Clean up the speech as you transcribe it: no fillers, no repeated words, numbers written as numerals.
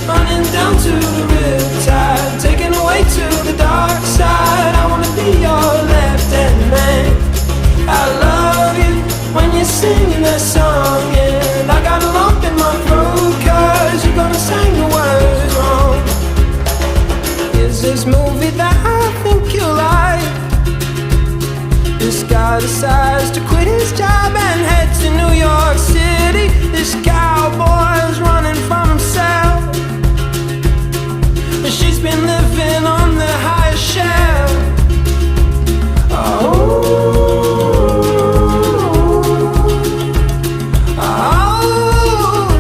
running down to the riptide, taken away to the dark side. I wanna be your left-hand man. I love you when you're singing that song, and I got a lump in my throat 'cause you're gonna sing the words wrong. Is this movie that I think you like? This guy decides to